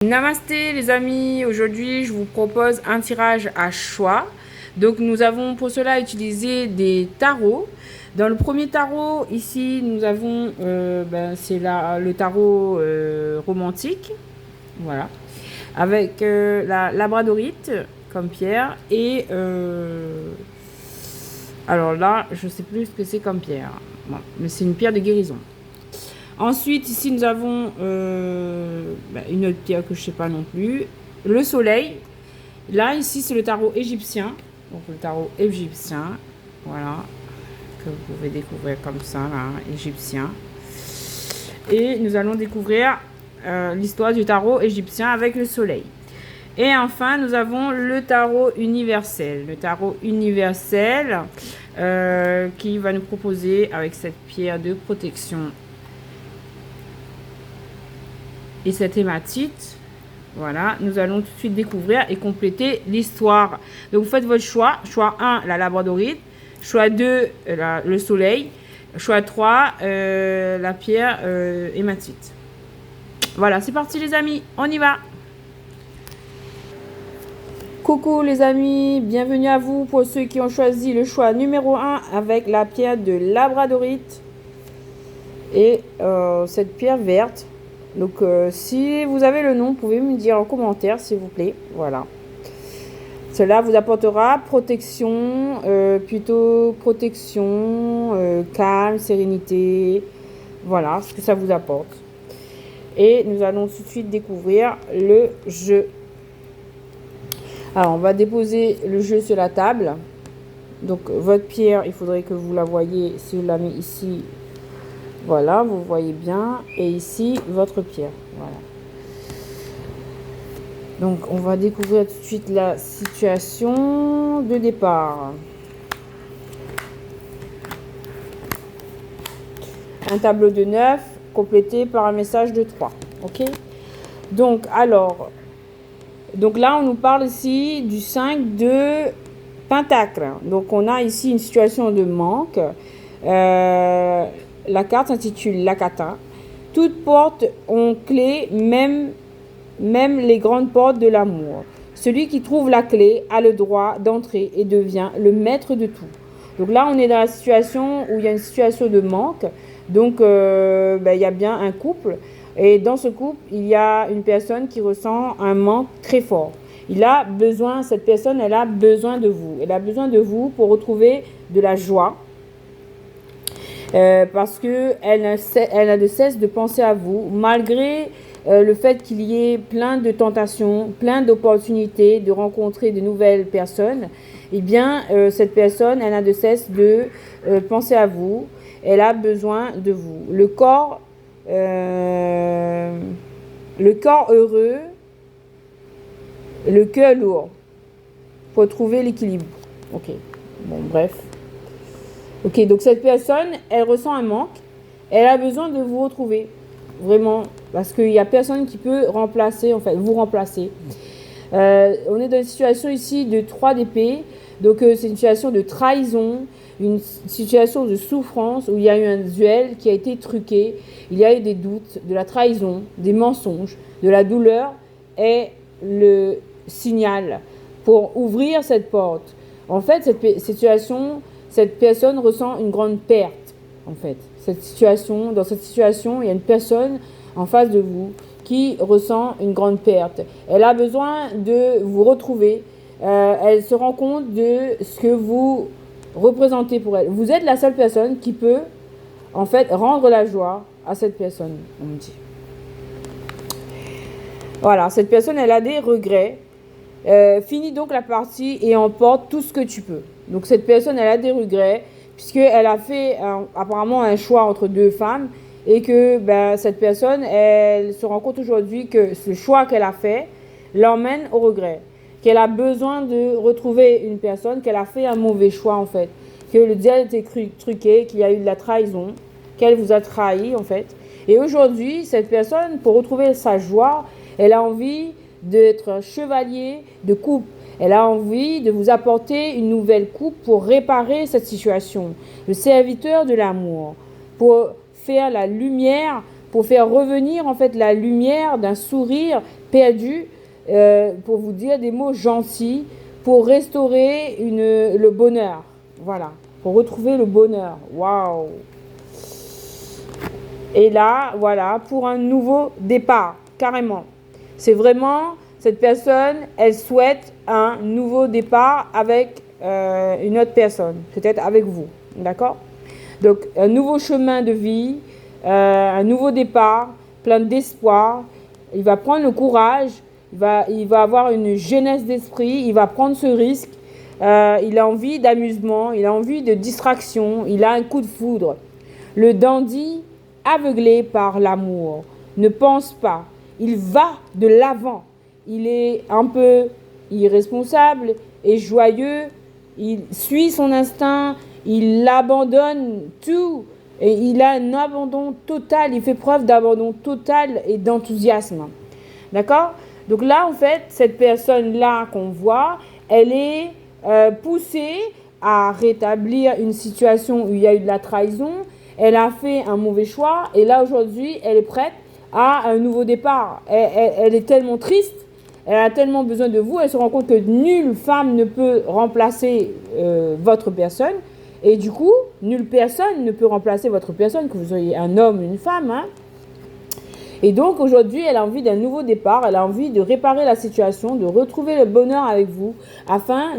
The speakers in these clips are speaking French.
Namasté les amis, aujourd'hui je vous propose un tirage à choix. Donc nous avons pour cela utilisé des tarots. Dans le premier tarot, ici nous avons c'est le tarot romantique, voilà, avec la labradorite comme pierre et alors là je sais plus ce que c'est comme pierre, bon, mais c'est une pierre de guérison. Ensuite, ici, nous avons une autre pierre que je ne sais pas non plus. Le soleil. Là, ici, c'est le tarot égyptien. Donc, le tarot égyptien. Voilà. Que vous pouvez découvrir comme ça, là, égyptien. Et nous allons découvrir l'histoire du tarot égyptien avec le soleil. Et enfin, nous avons le tarot universel. Le tarot universel qui va nous proposer, avec cette pierre de protection et cette hématite, voilà, nous allons tout de suite découvrir et compléter l'histoire. Donc vous faites votre choix. Choix 1, la labradorite. Choix 2, le soleil. Choix 3, la pierre hématite. Voilà, c'est parti les amis, on y va. Coucou les amis, bienvenue à vous pour ceux qui ont choisi le choix numéro 1 avec la pierre de labradorite et cette pierre verte. Donc si vous avez le nom, vous pouvez me dire en commentaire s'il vous plaît. Voilà. Cela vous apportera protection, calme, sérénité. Voilà ce que ça vous apporte. Et nous allons tout de suite découvrir le jeu. Alors on va déposer le jeu sur la table. Donc votre pierre, il faudrait que vous la voyez, si vous la mettez ici. Voilà, vous voyez bien. Et ici, votre pierre. Voilà. Donc, on va découvrir tout de suite la situation de départ. Un tableau de 9 complété par un message de 3. Ok? Donc, alors, là, on nous parle ici du 5 de Pentacle. Donc, on a ici une situation de manque. La carte s'intitule l'Akata. Toutes portes ont clé, même les grandes portes de l'amour. Celui qui trouve la clé a le droit d'entrer et devient le maître de tout. Donc là, on est dans la situation où il y a une situation de manque. Donc, il y a bien un couple. Et dans ce couple, il y a une personne qui ressent un manque très fort. Cette personne, elle a besoin de vous. Elle a besoin de vous pour retrouver de la joie. Parce qu'elle n'a de cesse de penser à vous, malgré le fait qu'il y ait plein de tentations, plein d'opportunités de rencontrer de nouvelles personnes. Eh bien, cette personne, elle n'a de cesse de penser à vous. Elle a besoin de vous. Le corps heureux, le cœur lourd. Faut trouver l'équilibre. Ok. Bon, bref. Ok, donc cette personne, elle ressent un manque. Elle a besoin de vous retrouver. Vraiment. Parce qu'il n'y a personne qui peut vous remplacer. On est dans une situation ici de 3 d'épée. Donc c'est une situation de trahison, une situation de souffrance où il y a eu un duel qui a été truqué. Il y a eu des doutes, de la trahison, des mensonges, de la douleur est le signal pour ouvrir cette porte. En fait, cette personne ressent une grande perte, en fait. Dans cette situation, il y a une personne en face de vous qui ressent une grande perte. Elle a besoin de vous retrouver. Elle se rend compte de ce que vous représentez pour elle. Vous êtes la seule personne qui peut, en fait, rendre la joie à cette personne, on me dit. Voilà, cette personne, elle a des regrets. Finis donc la partie et emporte tout ce que tu peux. Donc cette personne, elle a des regrets puisqu'elle a fait apparemment un choix entre 2 femmes et que cette personne, elle se rend compte aujourd'hui que ce choix qu'elle a fait l'emmène au regret. Qu'elle a besoin de retrouver une personne, qu'elle a fait un mauvais choix en fait. Que le diable était truqué, qu'il y a eu de la trahison, qu'elle vous a trahi en fait. Et aujourd'hui, cette personne, pour retrouver sa joie, elle a envie d'être chevalier de coupe. Elle a envie de vous apporter une nouvelle coupe pour réparer cette situation. Le serviteur de l'amour, pour faire la lumière pour faire revenir en fait la lumière d'un sourire perdu, pour vous dire des mots gentils, pour restaurer le bonheur. Voilà, pour retrouver le bonheur. Waouh! Et là, voilà, pour un nouveau départ, carrément. C'est vraiment, cette personne, elle souhaite un nouveau départ avec une autre personne, peut-être avec vous, d'accord? Donc, un nouveau chemin de vie, un nouveau départ, plein d'espoir. Il va prendre le courage, il va avoir une jeunesse d'esprit, il va prendre ce risque. Il a envie d'amusement, il a envie de distraction, il a un coup de foudre. Le dandy, aveuglé par l'amour, ne pense pas. Il va de l'avant. Il est un peu irresponsable et joyeux. Il suit son instinct. Il abandonne tout. Et il a un abandon total. Il fait preuve d'abandon total et d'enthousiasme. D'accord? Donc là, en fait, cette personne-là qu'on voit, elle est poussée à rétablir une situation où il y a eu de la trahison. Elle a fait un mauvais choix et là aujourd'hui, elle est prête à un nouveau départ. Elle est tellement triste, elle a tellement besoin de vous, elle se rend compte que nulle femme ne peut remplacer votre personne. Et du coup, nulle personne ne peut remplacer votre personne, que vous soyez un homme ou une femme. Hein. Et donc aujourd'hui, elle a envie d'un nouveau départ, elle a envie de réparer la situation, de retrouver le bonheur avec vous, afin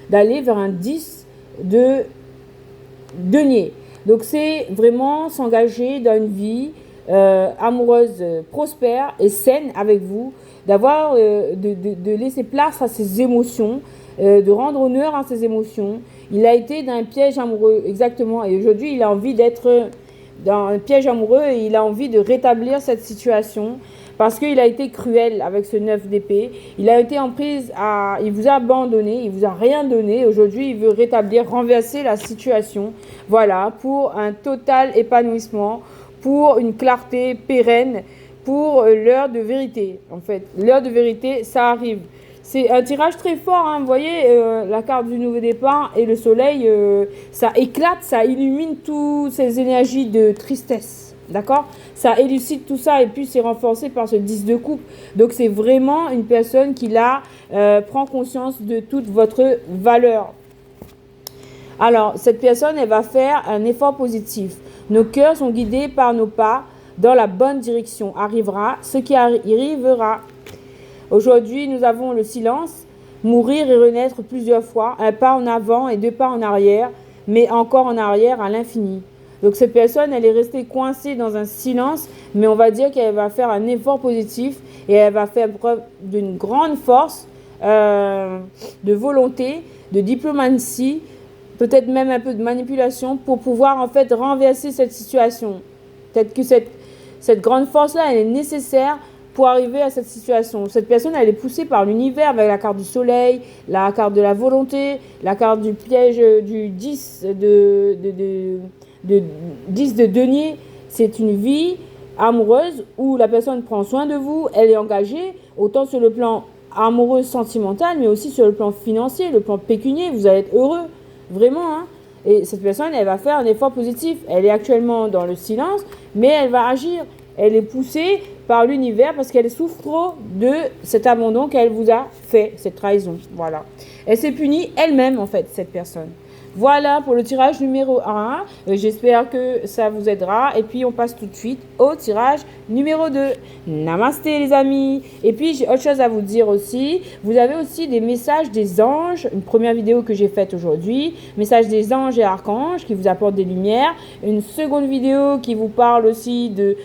d'aller vers un 10 de denier. Donc c'est vraiment s'engager dans une vie amoureuse prospère et saine avec vous, d'avoir de laisser place à ses émotions, de rendre honneur à ses émotions. Il a été dans un piège amoureux, exactement, et aujourd'hui il a envie d'être dans un piège amoureux et il a envie de rétablir cette situation parce qu'il a été cruel avec ce 9 d'épée. Il a été en prise il vous a abandonné, il vous a rien donné. Aujourd'hui, il veut rétablir, renverser la situation. Voilà, pour un total épanouissement, pour une clarté pérenne, pour l'heure de vérité. En fait, l'heure de vérité, ça arrive. C'est un tirage très fort, hein. Vous voyez, la carte du nouveau départ et le soleil, ça éclate, ça illumine toutes ces énergies de tristesse, d'accord? Ça élucide tout ça et puis c'est renforcé par ce 10 de coupe. Donc c'est vraiment une personne qui là prend conscience de toute votre valeur. Alors, cette personne, elle va faire un effort positif. Nos cœurs sont guidés par nos pas dans la bonne direction. Arrivera ce qui arrivera. Aujourd'hui, nous avons le silence, mourir et renaître plusieurs fois, un pas en avant et deux pas en arrière, mais encore en arrière à l'infini. Donc cette personne, elle est restée coincée dans un silence, mais on va dire qu'elle va faire un effort positif et elle va faire preuve d'une grande force, de volonté, de diplomatie, peut-être même un peu de manipulation pour pouvoir en fait renverser cette situation. Peut-être que cette grande force-là, elle est nécessaire pour arriver à cette situation. Cette personne, elle est poussée par l'univers avec la carte du soleil, la carte de la volonté, la carte du piège du 10 10 de denier. C'est une vie amoureuse où la personne prend soin de vous, elle est engagée, autant sur le plan amoureux, sentimental, mais aussi sur le plan financier, le plan pécunier. Vous allez être heureux, vraiment. Hein. Et cette personne, elle va faire un effort positif. Elle est actuellement dans le silence, mais elle va agir. Elle est poussée par l'univers parce qu'elle souffre trop de cet abandon qu'elle vous a fait, cette trahison. Voilà. Elle s'est punie elle-même, en fait, cette personne. Voilà pour le tirage numéro 1. J'espère que ça vous aidera. Et puis, on passe tout de suite au tirage numéro 2. Namasté, les amis. Et puis, j'ai autre chose à vous dire aussi. Vous avez aussi des messages des anges. Une première vidéo que j'ai faite aujourd'hui. Messages des anges et archanges qui vous apportent des lumières. Une seconde vidéo qui vous parle aussi de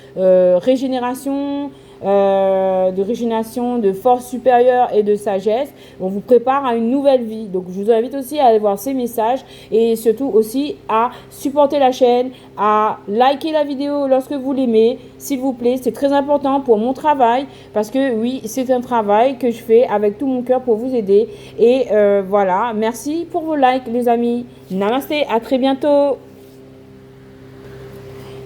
régénération, de force supérieure et de sagesse. On vous prépare à une nouvelle vie. Donc je vous invite aussi à aller voir ces messages et surtout aussi à supporter la chaîne, à liker la vidéo lorsque vous l'aimez, s'il vous plaît. C'est très important pour mon travail parce que oui, c'est un travail que je fais avec tout mon cœur pour vous aider. Et voilà, merci pour vos likes les amis. Namasté, à très bientôt.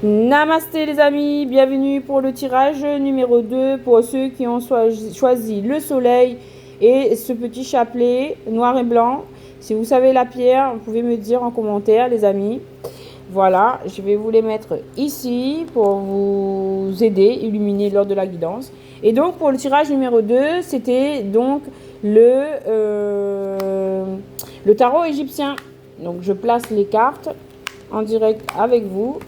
Namasté les amis, bienvenue pour le tirage numéro 2 pour ceux qui ont choisi le soleil et ce petit chapelet noir et blanc. Si vous savez la pierre, vous pouvez me dire en commentaire les amis. Voilà, je vais vous les mettre ici pour vous aider, illuminer lors de la guidance. Et donc, pour le tirage numéro 2, c'était donc le tarot égyptien. Donc, je place les cartes en direct avec vous.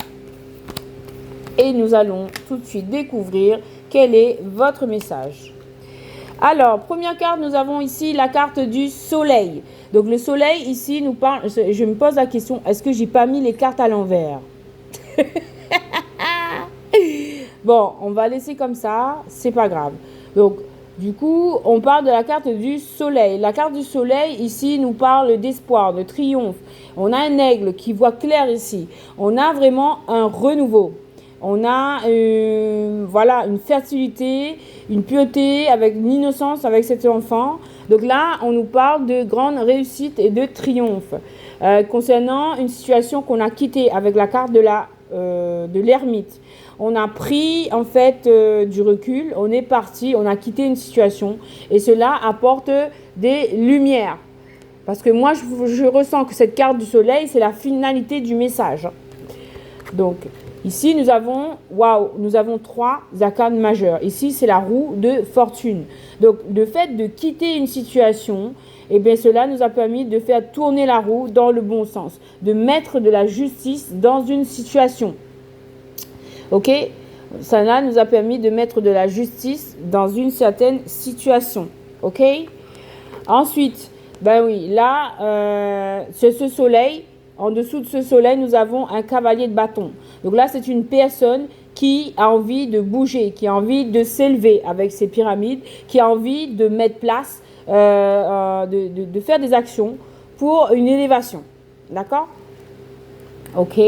Et nous allons tout de suite découvrir quel est votre message. Alors, première carte, nous avons ici la carte du soleil. Donc, le soleil, ici, nous parle. Je me pose la question, est-ce que j'ai pas mis les cartes à l'envers? Bon, on va laisser comme ça, c'est pas grave. Donc, du coup, on parle de la carte du soleil. La carte du soleil, ici, nous parle d'espoir, de triomphe. On a un aigle qui voit clair ici. On a vraiment un renouveau. On a voilà, une fertilité, une pureté, avec une innocence avec cet enfant. Donc là, on nous parle de grande réussite et de triomphe. Concernant une situation qu'on a quittée avec la carte de l'ermite. On a pris en fait du recul, on est parti, on a quitté une situation et cela apporte des lumières. Parce que moi, je ressens que cette carte du soleil, c'est la finalité du message. Donc, ici, nous avons 3 arcanes majeures. Ici, c'est la roue de fortune. Donc, le fait de quitter une situation, eh bien, cela nous a permis de faire tourner la roue dans le bon sens, de mettre de la justice dans une situation. Ok? Cela nous a permis de mettre de la justice dans une certaine situation. Ok? Ensuite, ben oui, là, c'est ce soleil. En dessous de ce soleil, nous avons un cavalier de bâton. Donc là, c'est une personne qui a envie de bouger, qui a envie de s'élever avec ses pyramides, qui a envie de mettre place, de faire des actions pour une élévation. D'accord? Ok.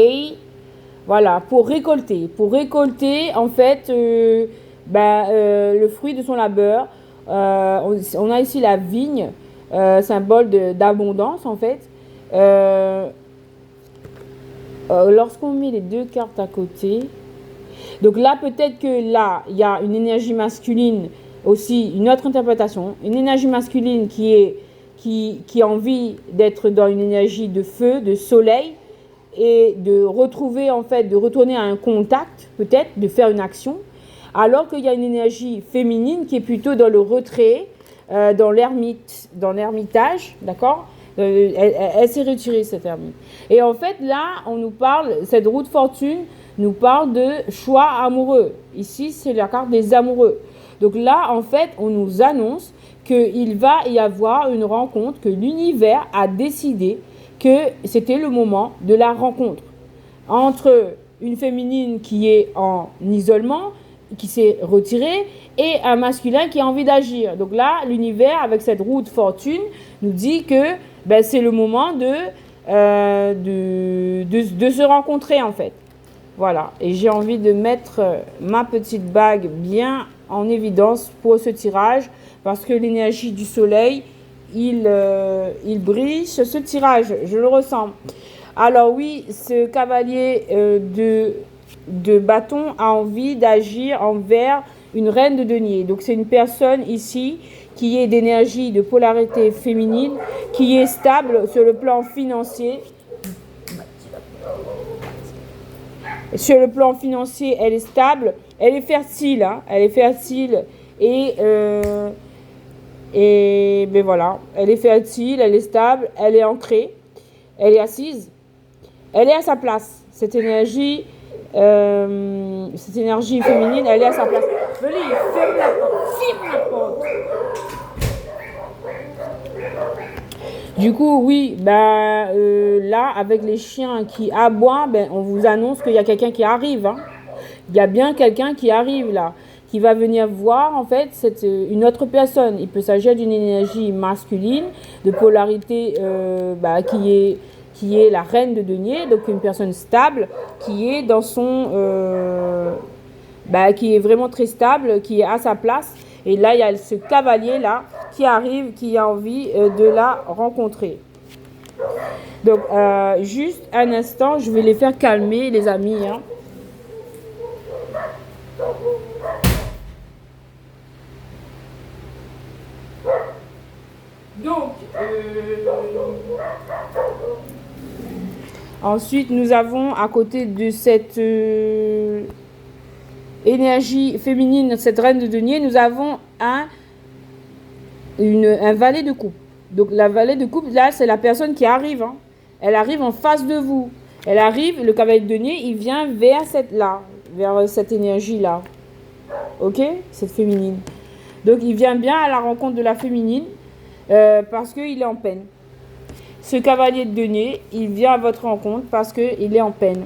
Voilà, pour récolter. Pour récolter, en fait, le fruit de son labeur. On a ici la vigne, symbole d'abondance, en fait. Lorsqu'on met les 2 cartes à côté, donc là, peut-être que là, il y a une énergie masculine aussi, une autre interprétation, une énergie masculine qui a envie d'être dans une énergie de feu, de soleil, et de retrouver, en fait, de retourner à un contact, peut-être, de faire une action, alors qu'il y a une énergie féminine qui est plutôt dans le retrait, dans l'ermitage, d'accord? Elle s'est retirée, cette ermite. Et en fait, là, on nous parle, cette roue de fortune nous parle de choix amoureux. Ici, c'est la carte des amoureux. Donc là, en fait, on nous annonce qu'il va y avoir une rencontre, que l'univers a décidé que c'était le moment de la rencontre entre une féminine qui est en isolement, qui s'est retirée, et un masculin qui a envie d'agir. Donc là, l'univers, avec cette roue de fortune, nous dit que c'est le moment de se rencontrer, en fait. Voilà, et j'ai envie de mettre ma petite bague bien en évidence pour ce tirage, parce que l'énergie du soleil, il brille sur ce tirage, je le ressens. Alors oui, ce cavalier de bâton a envie d'agir envers une reine de denier. Donc c'est une personne ici qui est d'énergie, de polarité féminine, qui est stable sur le plan financier. Sur le plan financier, elle est stable, elle est fertile, hein, elle est fertile et ben voilà, elle est fertile, elle est stable, elle est ancrée, elle est assise, elle est à sa place. Cette énergie féminine, elle est à sa place. Venez, ferme la porte. Du coup, oui, là, avec les chiens qui aboient, on vous annonce qu'il y a quelqu'un qui arrive. Hein. Il y a bien quelqu'un qui arrive là, qui va venir voir en fait une autre personne. Il peut s'agir d'une énergie masculine, de polarité qui est la reine de denier, donc une personne stable, qui est dans son... qui est vraiment très stable, qui est à sa place. Et là, il y a ce cavalier-là qui arrive, qui a envie de la rencontrer. Donc, juste un instant, je vais les faire calmer, les amis. Hein. Donc, Ensuite, nous avons à côté de cette énergie féminine, cette reine de denier, nous avons un valet de coupe. Donc la valet de coupe, là, c'est la personne qui arrive. Hein. Elle arrive en face de vous. Elle arrive, le cavalier de denier, il vient vers cette énergie-là. Ok? Cette féminine. Donc il vient bien à la rencontre de la féminine parce qu'il est en peine. Ce cavalier de denier, il vient à votre rencontre parce qu'il est en peine.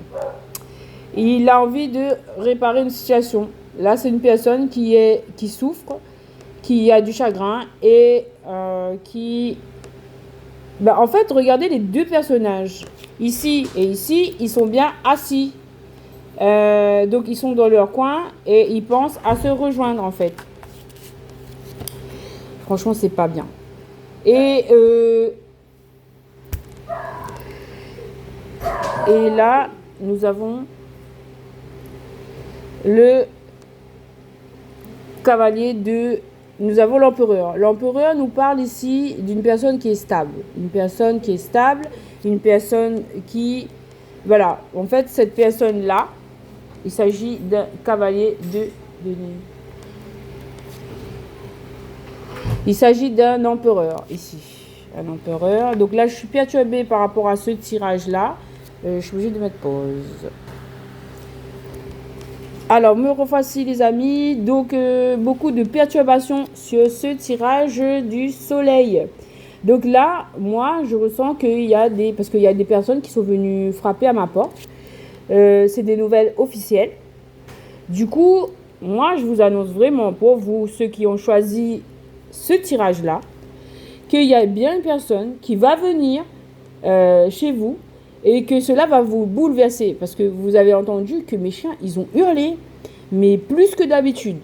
Il a envie de réparer une situation. Là, c'est une personne qui souffre, qui a du chagrin et qui... Ben, en fait, regardez les deux personnages. Ici et ici, ils sont bien assis. Donc, ils sont dans leur coin et ils pensent à se rejoindre, en fait. Franchement, c'est pas bien. Et là, nous avons le cavalier de... Nous avons l'empereur. L'empereur nous parle ici d'une personne qui est stable. Une personne qui est stable, une personne qui... Voilà. En fait, cette personne-là, il s'agit d'un cavalier de denier. Il s'agit d'un empereur ici. Un empereur. Donc là, je suis perturbée par rapport à ce tirage-là. Je suis obligée de mettre pause. Alors, me revoici les amis. Donc, beaucoup de perturbations sur ce tirage du soleil. Donc là, moi, je ressens qu'il y a des... Parce qu'il y a des personnes qui sont venues frapper à ma porte. C'est des nouvelles officielles. Du coup, moi, je vous annonce vraiment pour vous, ceux qui ont choisi ce tirage-là, qu'il y a bien une personne qui va venir chez vous et que cela va vous bouleverser. Parce que vous avez entendu que mes chiens, ils ont hurlé, mais plus que d'habitude.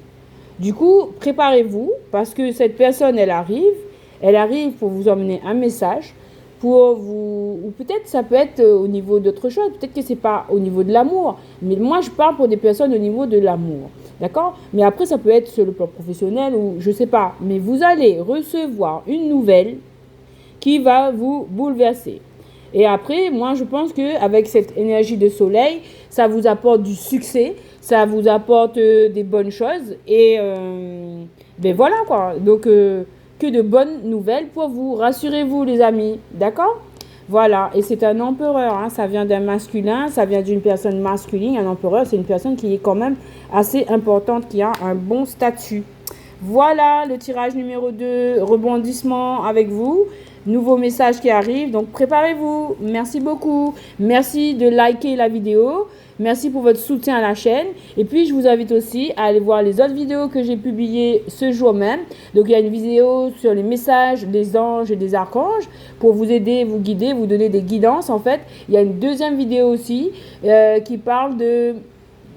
Du coup, préparez-vous parce que cette personne, elle arrive pour vous emmener un message, pour vous... Ou peut-être ça peut être au niveau d'autre chose, peut-être que c'est pas au niveau de l'amour. Mais moi, je parle pour des personnes au niveau de l'amour. D'accord? Mais après, ça peut être sur le plan professionnel ou je sais pas. Mais vous allez recevoir une nouvelle qui va vous bouleverser. Et après, moi, je pense qu'avec cette énergie de soleil, ça vous apporte du succès, ça vous apporte des bonnes choses. Et ben voilà quoi. Donc, que de bonnes nouvelles pour vous. Rassurez-vous, les amis. D'accord? Voilà. Et c'est un empereur. Hein. Ça vient d'un masculin, ça vient d'une personne masculine. Un empereur, c'est une personne qui est quand même assez importante, qui a un bon statut. Voilà le tirage numéro 2, rebondissement avec vous. Nouveau message qui arrive, donc préparez-vous. Merci beaucoup. Merci de liker la vidéo. Merci pour votre soutien à la chaîne. Et puis, je vous invite aussi à aller voir les autres vidéos que j'ai publiées ce jour même. Donc, il y a une vidéo sur les messages des anges et des archanges pour vous aider, vous guider, vous donner des guidances. En fait, il y a une deuxième vidéo aussi qui parle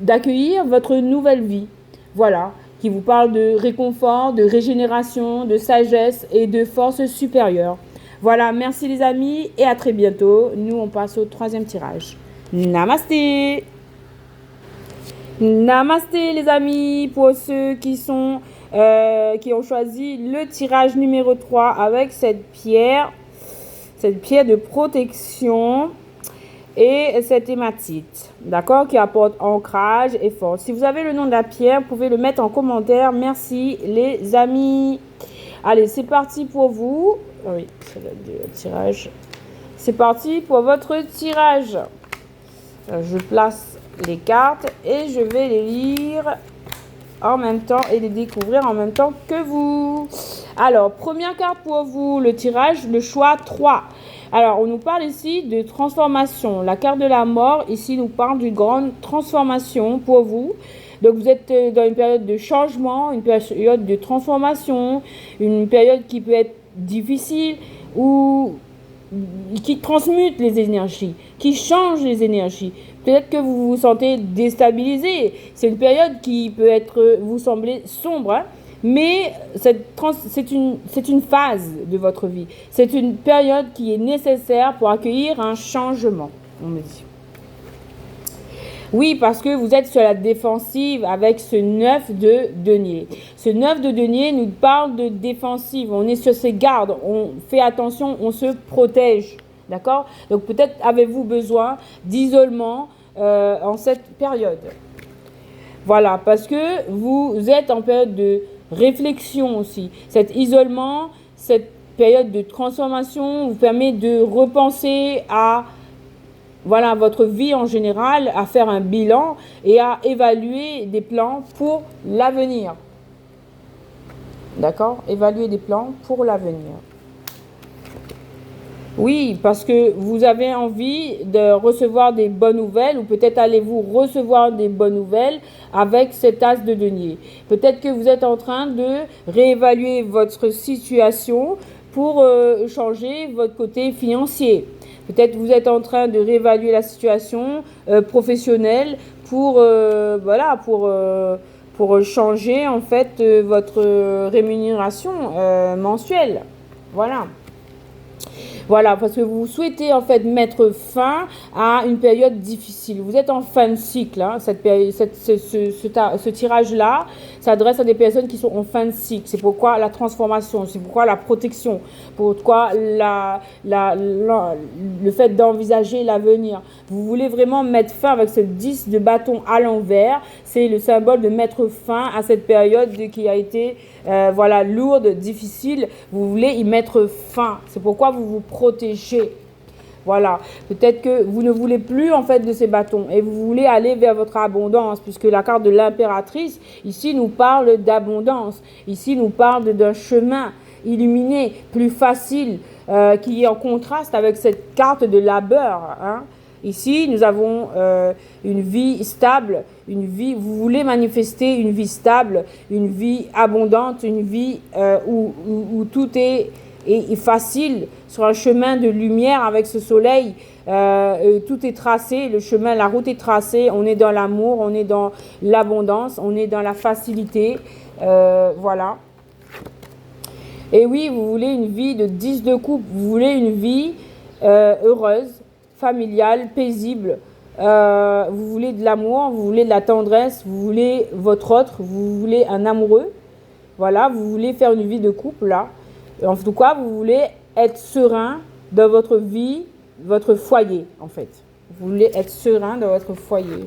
d'accueillir votre nouvelle vie. Voilà, qui vous parle de réconfort, de régénération, de sagesse et de force supérieure. Voilà, merci les amis et à très bientôt. Nous, on passe au troisième tirage. Namasté. Namasté les amis pour ceux qui ont choisi le tirage numéro 3 avec cette pierre de protection et cette hématite, d'accord, qui apporte ancrage et force. Si vous avez le nom de la pierre, vous pouvez le mettre en commentaire. Merci les amis. Allez, c'est parti pour vous. Oui, c'est le tirage. C'est parti pour votre tirage. Je place les cartes et je vais les lire en même temps et les découvrir en même temps que vous. Alors, première carte pour vous, le tirage, le choix 3. Alors, on nous parle ici de transformation. La carte de la mort, ici, nous parle d'une grande transformation pour vous. Donc, vous êtes dans une période de changement, une période de transformation, une période qui peut être difficile ou qui transmute les énergies, qui change les énergies. Peut-être que vous vous sentez déstabilisé. C'est une période qui peut vous sembler sombre, hein, mais c'est une phase de votre vie. C'est une période qui est nécessaire pour accueillir un changement, on me dit. Oui, parce que vous êtes sur la défensive avec ce 9 de denier. Ce 9 de denier nous parle de défensive. On est sur ses gardes, on fait attention, on se protège. D'accord? Donc peut-être avez-vous besoin d'isolement en cette période. Voilà, parce que vous êtes en période de réflexion aussi. Cet isolement, cette période de transformation vous permet de repenser à voilà, votre vie en général, à faire un bilan et à évaluer des plans pour l'avenir. D'accord? Évaluer des plans pour l'avenir. Oui, parce que vous avez envie de recevoir des bonnes nouvelles ou peut-être allez-vous recevoir des bonnes nouvelles avec cet as de denier. Peut-être que vous êtes en train de réévaluer votre situation pour changer votre côté financier. Peut-être que vous êtes en train de réévaluer la situation professionnelle pour, voilà, pour changer en fait votre rémunération mensuelle. Voilà. Voilà, parce que vous souhaitez en fait mettre fin à une période difficile. Vous êtes en fin de cycle. Hein, ce tirage-là s'adresse à des personnes qui sont en fin de cycle. C'est pourquoi la transformation, c'est pourquoi la protection, pourquoi le fait d'envisager l'avenir. Vous voulez vraiment mettre fin avec ce 10 de bâton à l'envers. C'est le symbole de mettre fin à cette période qui a été voilà, lourde, difficile. Vous voulez y mettre fin. C'est pourquoi vous vous protégez. Voilà. Peut-être que vous ne voulez plus en fait de ces bâtons et vous voulez aller vers votre abondance puisque la carte de l'impératrice ici nous parle d'abondance. Ici nous parle d'un chemin illuminé, plus facile, qui est en contraste avec cette carte de labeur. Hein. Ici, nous avons une vie stable, une vie, vous voulez manifester une vie stable, une vie abondante, une vie où tout est facile, sur un chemin de lumière avec ce soleil. Tout est tracé, le chemin, la route est tracée, on est dans l'amour, on est dans l'abondance, on est dans la facilité. Voilà. Et oui, vous voulez une vie de 10 de coupe, vous voulez une vie heureuse, familiale, paisible. Vous voulez de l'amour, vous voulez de la tendresse, vous voulez votre autre, vous voulez un amoureux. Voilà, vous voulez faire une vie de couple là. En tout cas, vous voulez être serein dans votre vie, votre foyer en fait. Vous voulez être serein dans votre foyer.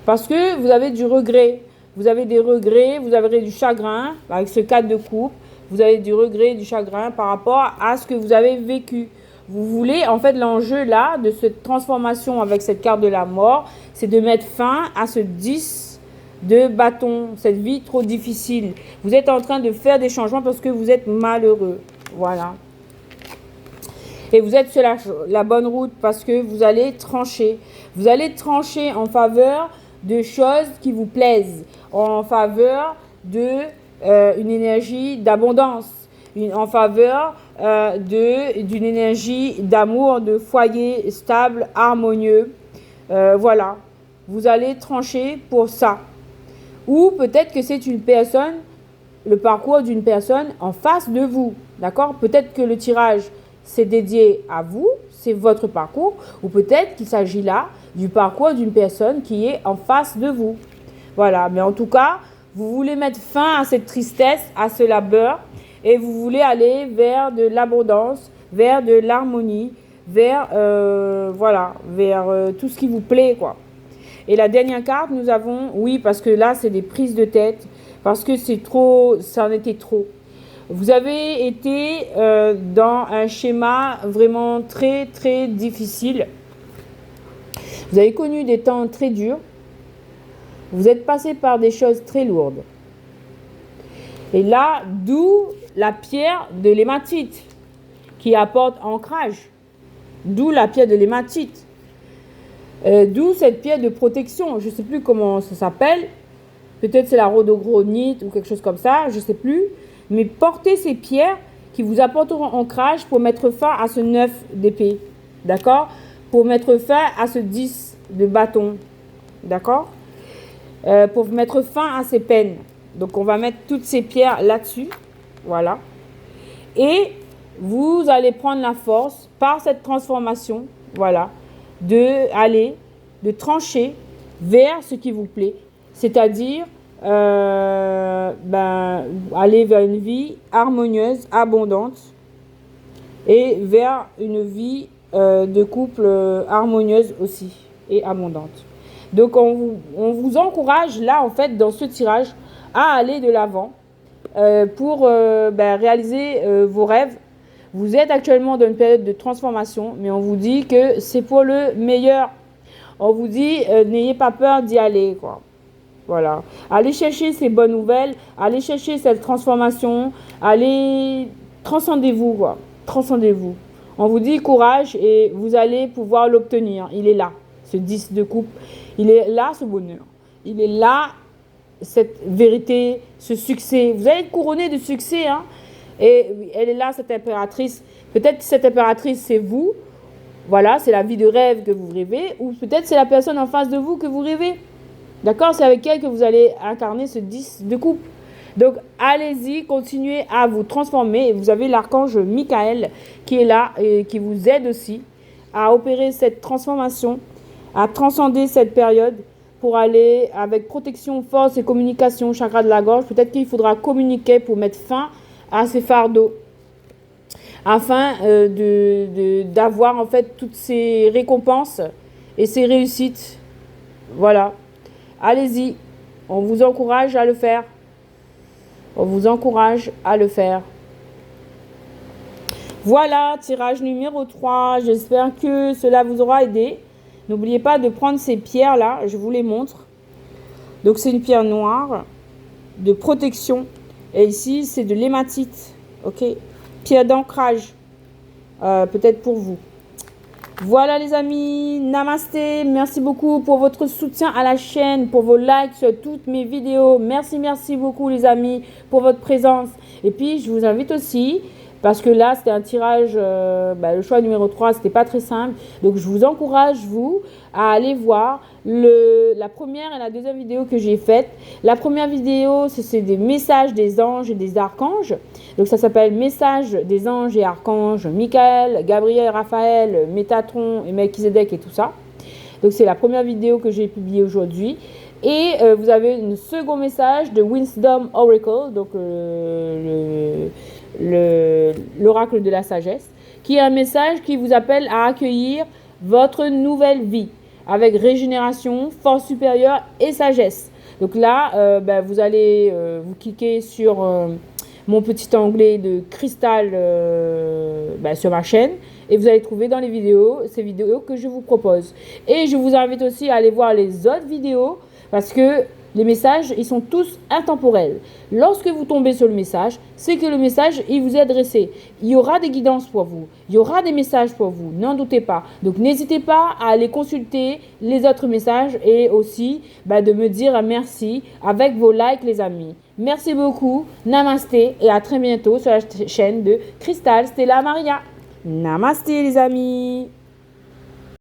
Parce que vous avez du regret. Vous avez des regrets, vous avez du chagrin avec ce 4 de coupe. Vous avez du regret, du chagrin par rapport à ce que vous avez vécu. Vous voulez, en fait, l'enjeu là, de cette transformation avec cette carte de la mort, c'est de mettre fin à ce 10 de bâton, cette vie trop difficile. Vous êtes en train de faire des changements parce que vous êtes malheureux. Voilà. Et vous êtes sur la bonne route parce que vous allez trancher. Vous allez trancher en faveur de choses qui vous plaisent, en faveur de une énergie d'abondance, en faveur d'une énergie d'amour, de foyer stable, harmonieux. Voilà, vous allez trancher pour ça. Ou peut-être que c'est une personne, le parcours d'une personne en face de vous, d'accord? Peut-être que le tirage c'est dédié à vous, c'est votre parcours, ou peut-être qu'il s'agit là du parcours d'une personne qui est en face de vous. Voilà, mais en tout cas, vous voulez mettre fin à cette tristesse, à ce labeur, et vous voulez aller vers de l'abondance, vers de l'harmonie, vers, voilà, vers tout ce qui vous plaît, quoi. Et la dernière carte, nous avons, oui, parce que là, c'est des prises de tête, parce que c'est trop, ça en était trop. Vous avez été dans un schéma vraiment très, très difficile. Vous avez connu des temps très durs. Vous êtes passé par des choses très lourdes. Et là, d'où la pierre de l'hématite qui apporte ancrage. D'où la pierre de l'hématite. D'où cette pierre de protection. Je ne sais plus comment ça s'appelle. Peut-être c'est la rhodogronite ou quelque chose comme ça. Je ne sais plus. Mais portez ces pierres qui vous apporteront ancrage pour mettre fin à ce 9 d'épée. D'accord? Pour mettre fin à ce 10 de bâton. D'accord? Pour mettre fin à ces peines. Donc, on va mettre toutes ces pierres là-dessus. Voilà. Et vous allez prendre la force par cette transformation. Voilà. De trancher vers ce qui vous plaît. C'est-à-dire aller vers une vie harmonieuse, abondante, et vers une vie de couple harmonieuse aussi et abondante. Donc on vous encourage là en fait dans ce tirage à aller de l'avant pour réaliser vos rêves. Vous êtes actuellement dans une période de transformation, mais on vous dit que c'est pour le meilleur. On vous dit n'ayez pas peur d'y aller, quoi. Voilà. Allez chercher ces bonnes nouvelles, allez chercher cette transformation, allez transcendez-vous, quoi. Transcendez-vous. On vous dit courage et vous allez pouvoir l'obtenir. Il est là, ce 10 de coupe. Il est là, ce bonheur. Il est là, cette vérité, ce succès. Vous allez être couronné de succès, hein. Et elle est là, cette impératrice. Peut-être que cette impératrice, c'est vous. Voilà, c'est la vie de rêve que vous rêvez. Ou peut-être c'est la personne en face de vous que vous rêvez. D'accord? C'est avec elle que vous allez incarner ce 10 de coupe. Donc, allez-y, continuez à vous transformer. Et vous avez l'archange Michael qui est là et qui vous aide aussi à opérer cette transformation, à transcender cette période pour aller avec protection, force et communication, chakra de la gorge. Peut-être qu'il faudra communiquer pour mettre fin à ces fardeaux afin d'avoir en fait toutes ces récompenses et ces réussites. Voilà. Allez-y, on vous encourage à le faire. On vous encourage à le faire. Voilà, tirage numéro 3. J'espère que cela vous aura aidé. N'oubliez pas de prendre ces pierres-là, je vous les montre. Donc c'est une pierre noire de protection. Et ici, c'est de l'hématite. Ok, pierre d'ancrage. Peut-être pour vous. Voilà les amis, namasté, merci beaucoup pour votre soutien à la chaîne, pour vos likes sur toutes mes vidéos. Merci beaucoup les amis pour votre présence. Et puis je vous invite aussi, parce que là c'était un tirage, le choix numéro 3, c'était pas très simple. Donc je vous encourage vous à aller voir la première et la deuxième vidéo que j'ai faite. La première vidéo, c'est des messages des anges et des archanges. Donc ça s'appelle Messages des anges et archanges, Michael, Gabriel, Raphaël, Métatron et Melchizedek et tout ça. Donc c'est la première vidéo que j'ai publiée aujourd'hui. Et vous avez un second message de Wisdom Oracle, donc l'oracle de la sagesse, qui est un message qui vous appelle à accueillir votre nouvelle vie avec régénération, force supérieure et sagesse. Donc là, vous allez vous cliquer sur mon petit onglet de cristal sur ma chaîne et vous allez trouver dans les vidéos, ces vidéos que je vous propose. Et je vous invite aussi à aller voir les autres vidéos parce que les messages, ils sont tous intemporels. Lorsque vous tombez sur le message, c'est que le message, il vous est adressé. Il y aura des guidances pour vous. Il y aura des messages pour vous. N'en doutez pas. Donc, n'hésitez pas à aller consulter les autres messages et aussi de me dire merci avec vos likes, les amis. Merci beaucoup. Namasté et à très bientôt sur la chaîne de Cristal Stella Maria. Namasté, les amis.